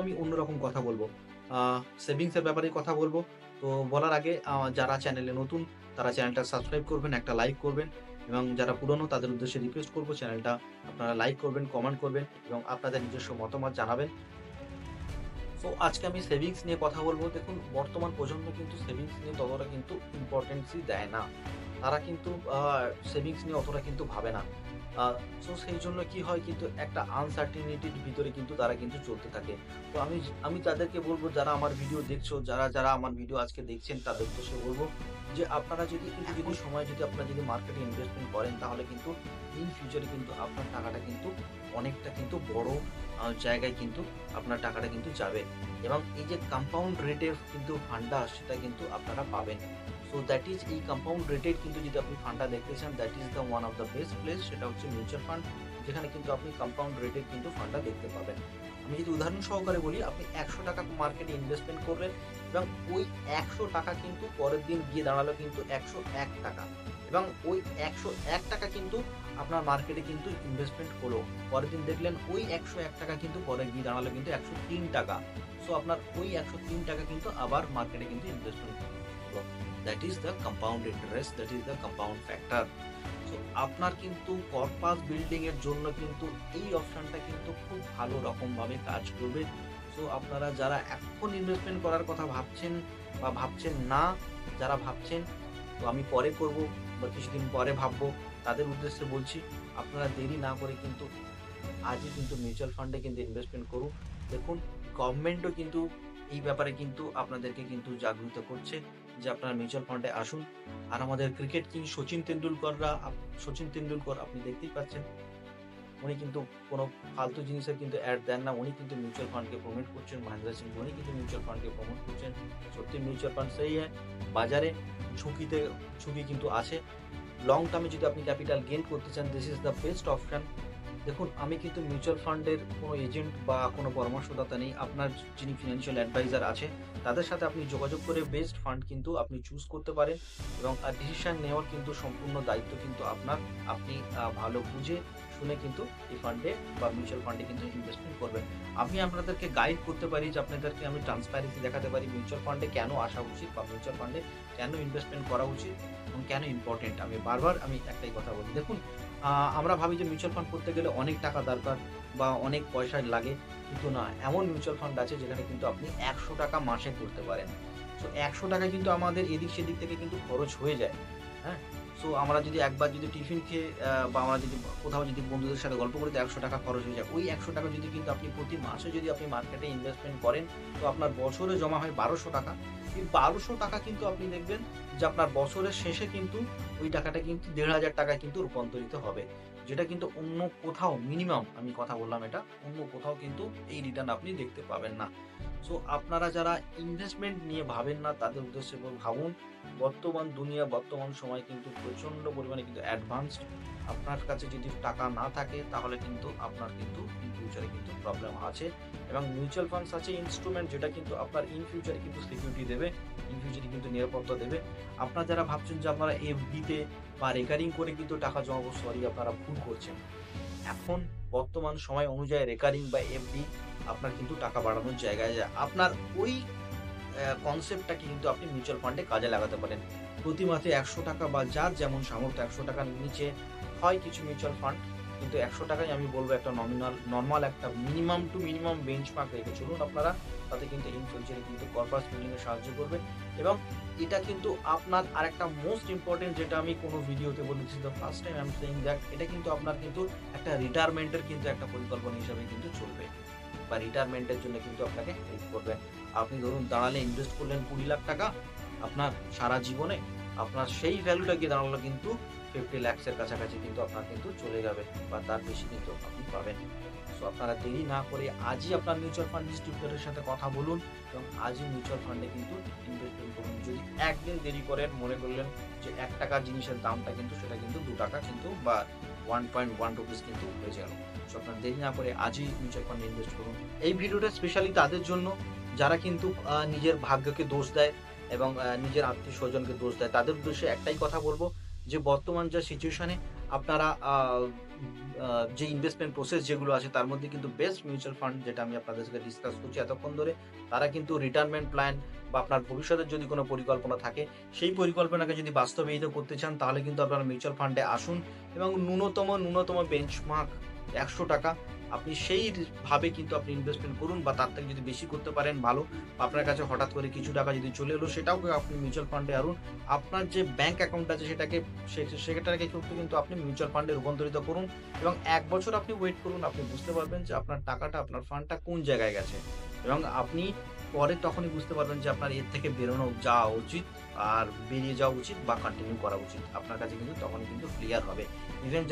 আমি অন্যরকম কথা বলব। সেভিংসের ব্যাপারেই কথা বলব। তো বলার আগে যারা চ্যানেলে নতুন তারা চ্যানেলটা সাবস্ক্রাইব করবেন, একটা লাইক করবেন এবং যারা পুরনো তাদের উদ্দেশ্যে রিকোয়েস্ট করব চ্যানেলটা আপনারা লাইক করবেন, কমেন্ট করবেন এবং আপনাদের নিজস্ব মতামত জানাবেন। সো আজকে আমি সেভিংস নিয়ে কথা বলব। দেখুন বর্তমান প্রজন্ম কিন্তু সেভিংস নিয়ে ততটা কিন্তু ইম্পোর্টেন্সই দেয় না। তারা কিন্তু সেভিংস নিয়ে অতটা কিন্তু ভাবে না। আ সো সেইজন্য কি হয় কিন্তু একটা আনসার্টেনিটির ভিতরে কিন্তু তারা কিন্তু চলতে থাকে। তো আমি তাদেরকে বলব যারা আমার ভিডিও দেখছো, যারা আমার ভিডিও আজকে দেখছেন তাদের উদ্দেশ্যে বলব যে আপনারা যদি সময় যদি আপনারা যদি মার্কেটে ইনভেস্টমেন্ট করেন তাহলে কিন্তু ইন ফিউচারে কিন্তু আপনার টাকাটা কিন্তু অনেকটা কিন্তু বড় জায়গায় কিন্তু আপনার টাকাটা কিন্তু যাবে এবং এই যে কম্পাউন্ড রেটের কিন্তু ফান্ডটা সেটা কিন্তু আপনারা পাবেন। সো দ্যাট ইজ এই কম্পাউন্ড রেটেড কিন্তু যদি আপনি ফান্ডটা দেখতে চান that is the one of the best place সেটা হচ্ছে মিউচুয়াল ফান্ড। যেখানে কিন্তু আপনি কম্পাউন্ড রেটেড কিন্তু ফান্ডটা দেখতে পাবেন। আমি যদি উদাহরণ সহকারে বলি আপনি ৳১০০ মার্কেটে ইনভেস্টমেন্ট করলেন এবং ওই ৳১০০ কিন্তু পরের দিন গিয়ে দাঁড়ালো কিন্তু ৳১০১ এবং ওই ৳১০১ কিন্তু আপনার মার্কেটে কিন্তু ইনভেস্টমেন্ট হলো। পরের দিন দেখলেন ওই ৳১০১ কিন্তু পরে গিয়ে দাঁড়ালো কিন্তু ৳১০৩। সো আপনার ওই ৳১০৩ কিন্তু আবার মার্কেটে কিন্তু ইনভেস্টমেন্ট হলো। That is the compound interest, that is the compound factor. So আপনার কিন্তু পারপাস বিল্ডিং এর জন্য কিন্তু এই অপশনটা কিন্তু খুব ভালো রকমভাবে কাজ করবে। সো আপনারা যারা এখন ইনভেস্টমেন্ট করার কথা ভাবছেন বা ভাবছেন না, যারা ভাবছেন তো আমি পরে করব বা কিছুদিন পরে ভাববো, তাদের উদ্দেশ্যে বলছি আপনারা দেরি না করে কিন্তু আজই কিন্তু মিউচুয়াল ফান্ডে কিন্তু ইনভেস্টমেন্ট করুন। দেখুন গভর্নমেন্টও কিন্তু এই ব্যাপারে কিন্তু আপনাদেরকে কিন্তু জাগ্রত করছে যে আপনারা মিউচুয়াল ফান্ডে আসুন। আর আমাদের ক্রিকেট কিং সচিন তেন্ডুলকর আপনি দেখতেই পাচ্ছেন। উনি কিন্তু কোনো ফালতু জিনিসের কিন্তু অ্যাড দেন না। উনি কিন্তু মিউচুয়াল ফান্ডকে প্রমোট করছেন। মহেন্দ্র সিং ধোনি কিন্তু মিউচুয়াল ফান্ডকে প্রমোট করছেন। সত্যি মিউচুয়াল ফান্ড সেই বাজারে ঝুঁকিতে ঝুঁকি কিন্তু আছে। লং টার্মে যদি আপনি ক্যাপিটাল গেইন করতে চান, this is the best option. দেখুন আমি কিন্তু মিউচুয়াল ফান্ডের কোনো এজেন্ট বা কোনো পরামর্শদাতা নেই। আপনার যিনি ফিন্যান্সিয়াল অ্যাডভাইজার আছে, তাদের সাথে আপনি যোগাযোগ করে বেস্ট ফান্ড কিন্তু আপনি চুজ করতে পারেন এবং ডিসিশন নেওয়ার কিন্তু সম্পূর্ণ দায়িত্ব কিন্তু আপনার। আপনি ভালো বুঝে শুনে কিন্তু এই ফান্ডে বা মিউচুয়াল ফান্ডে কিন্তু ইনভেস্টমেন্ট করবেন। আমি আপনাদেরকে গাইড করতে পারি যে আপনাদেরকে আমি ট্রান্সপারেন্সি দেখাতে পারি মিউচুয়াল ফান্ডে কেন আসা উচিত বা মিউচুয়াল ফান্ডে কেন ইনভেস্টমেন্ট করা উচিত এবং কেন ইম্পোর্টেন্ট। আমি একটাই কথা বলি। দেখুন আ আমরা ভাবি যে মিউচুয়াল ফান্ড করতে গেলে অনেক টাকা দরকার বা অনেক পয়সা লাগে। কিন্তু না, এমন মিউচুয়াল ফান্ড আছে যেখানে কিন্তু আপনি ৳১০০ মাসে করতে পারেন। সো ৳১০০ কিন্তু আমাদের এদিক সেদিক থেকে কিন্তু খরচ হয়ে যায়। হ্যাঁ? সো আমরা যদি একবার যদি টিফিন খেয়ে বা আমরা যদি কোথাও যদি বন্ধুদের সাথে গল্প করি তো ৳১০০ খরচ হয়ে যায়। ওই ৳১০০ যদি কিন্তু আপনি প্রতি মাসে যদি আপনি মার্কেটে ইনভেস্টমেন্ট করেন তো আপনার বছরে জমা হয় ৳১২০০। এই ৳১২০০ কিন্তু আপনি দেখবেন যে আপনার বছরের শেষে কিন্তু ওই টাকাটা কিন্তু ৳১৫০০ কিন্তু রূপান্তরিত হবে। যেটা কিন্তু অন্য কোথাও মিনিমাম আমি কথা বললাম এটা, অন্য কোথাও কিন্তু এই রিটার্ন আপনি দেখতে পাবেন না। সো আপনারা যারা ইনভেস্টমেন্ট নিয়ে ভাবেন না তাদের উদ্দেশ্যে ভাবুন। বর্তমান দুনিয়া, বর্তমান সময় কিন্তু প্রচন্ড পরিমাণে কিন্তু অ্যাডভান্সড। আপনার কাছে যদি টাকা না থাকে তাহলে কিন্তু আপনার কিন্তু ইন ফিউচারে কিন্তু প্রবলেম আছে এবং মিউচুয়াল ফান্ডস আছে ইন্সট্রুমেন্ট যেটা কিন্তু আপনার ইন ফিউচারে কিন্তু সিকিউরিটি দেবে, ইন ফিউচারে কিন্তু নিরাপত্তা দেবে। আপনারা যারা ভাবছেন যে আপনারা এফডি তে বা রেকারিং করে কিন্তু টাকা জমাবো, সরি আপনারা ভুল করছেন। এখন বর্তমান সময় অনুযায়ী রেকারিং বা এফডি আপনার কিন্তু টাকা বাড়ানোর জায়গায় আপনার ওই কনসেপ্টটাকে কিন্তু আপনি মিউচুয়াল ফান্ডে কাজে লাগাতে পারেন। প্রতি মাসে ৳১০০ বা যার যেমন সামর্থ্য ৳১০০ র নিচে হয় কিছু মিউচুয়াল ফান্ড। কিন্তু ৳১০০ ই আমি বলব একটা নরমাল একটা মিনিমাম টু মিনিমাম বেঞ্চমার্ক রেখে চলুন আপনারা। তাতে কিন্তু ইন ফিউচারে কিন্তু কর্পাস বিল্ডিং এ সাহায্য করবে এবং এটা কিন্তু আপনার আরেকটা মোস্ট ইম্পোর্টেন্ট যেটা আমি কোনো ভিডিওতে বলেছি the first time I am saying that এটা কিন্তু আপনার কিন্তু একটা রিটায়ারমেন্ট এর কিন্তু একটা পরিকল্পনা হিসাবে কিন্তু চলবে বা রিটায়ারমেন্ট এর জন্য কিন্তু আপনাকে হেল্প করবে। আপনি ধরুন দাঁড়ালে ইনভেস্ট করলেন ৳২০,০০,০০০ আপনার সারা জীবনে আপনার সেই ভ্যালুটা গিয়ে দাঁড়ালো কিন্তু 50 lakhs এর কাছাকাছি কিন্তু আপনার কিন্তু চলে যাবে বা তার বেশি কিন্তু আপনি পাবেন। সো আপনারা দেরি না করে আজই আপনার মিউচুয়াল ফান্ড ডিস্ট্রিবিউটরের সাথে কথা বলুন এবং আজই মিউচুয়াল ফান্ডে কিন্তু ইনভেস্টমেন্ট করুন। যদি একদিন দেরি করেন মনে করলেন যে ৳১ জিনিসের দামটা কিন্তু সেটা কিন্তু ৳২ কিন্তু বা 1.1 রুপিস কিন্তু হয়ে গেল। সো আপনারা দেরি না করে আজই মিউচুয়াল ফান্ডে ইনভেস্ট করুন। এই ভিডিওটা স্পেশালি তাদের জন্য যারা কিন্তু নিজের ভাগ্যকে দোষ দেয় এবং নিজের আত্মীয়স্বজনকে দোষ দেয়। তাদের উদ্দেশ্যে একটাই কথা বলব যে বর্তমান যা সিচুয়েশন এ আপনারা যে ইনভেস্টমেন্ট প্রসেস যেগুলো আছে তার মধ্যে কিন্তু বেস্ট মিউচুয়াল ফান্ড যেটা আমি আপনাদের সাথে ডিসকাস করছি এতক্ষণ ধরে, তারা কিন্তু রিটায়ারমেন্ট প্ল্যান বা আপনার ভবিষ্যতের যদি কোনো পরিকল্পনা থাকে, সেই পরিকল্পনাকে যদি বাস্তবায়িত করতে চান তাহলে কিন্তু আপনারা মিউচুয়াল ফান্ডে আসুন এবং ন্যূনতম বেঞ্চমার্ক ৳১০০ আপনি ভাবে কিন্তু আপনি ইনভেস্টমেন্ট করুন, বা তার থেকে যদি বেশি করতে পারেন ভালো। আপনার কাছে হঠাৎ করে কিছু টাকা যদি চলে এলো সেটাও আপনি মিউচুয়াল ফান্ডে আনুন। আপনার যে ব্যাংক অ্যাকাউন্ট আছে সেটাকে কিন্তু আপনি মিউচুয়াল ফান্ডে রূপান্তরিত করুন এবং ১ বছর আপনি ওয়েট করুন। আপনি বুঝতে পারবেন যে আপনার টাকাটা, আপনার ফান্ডটা কোন জায়গায় গেছে এবং আপনি পরে তখনই বুঝতে পারবেন যে আপনার এর থেকে যাওয়া উচিত, আর বেরিয়ে যাওয়া উচিত বা কন্টিনিউ করা উচিত। আপনার কাছে কিন্তু তখনই কিন্তু ক্লিয়ার হবে। ইভেন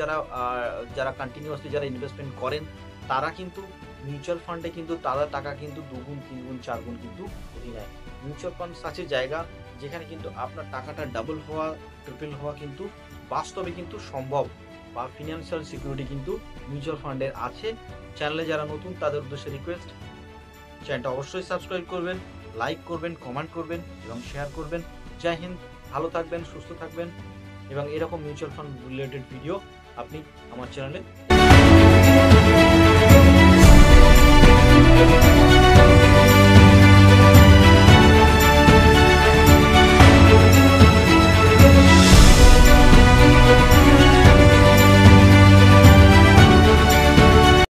যারা কন্টিনিউয়াসলি ইনভেস্টমেন্ট করেন, তারা কিন্তু মিউচুয়াল ফান্ডে কিন্তু তাদের টাকা কিন্তু ২ গুণ, ৩ গুণ, ৪ গুণ কিন্তু উঠিয়ে নেয়। মিউচুয়াল ফান্ড আছে জায়গা যেখানে কিন্তু আপনার টাকাটা ডাবল হওয়া, ট্রিপল হওয়া কিন্তু বাস্তবে কিন্তু সম্ভব, বা ফিন্যান্সিয়াল সিকিউরিটি কিন্তু মিউচুয়াল ফান্ডের আছে। চ্যানেলে যারা নতুন তাদের উদ্দেশ্যে রিকোয়েস্ট, চ্যানেলটা অবশ্যই সাবস্ক্রাইব করবেন, লাইক করবেন, কমেন্ট করবেন এবং শেয়ার করবেন। জয় হিন্দ, ভালো থাকবেন, সুস্থ থাকবেন এবং এরকম মিউচুয়াল ফান্ড রিলেটেড ভিডিও আপনি আমার চ্যানেলে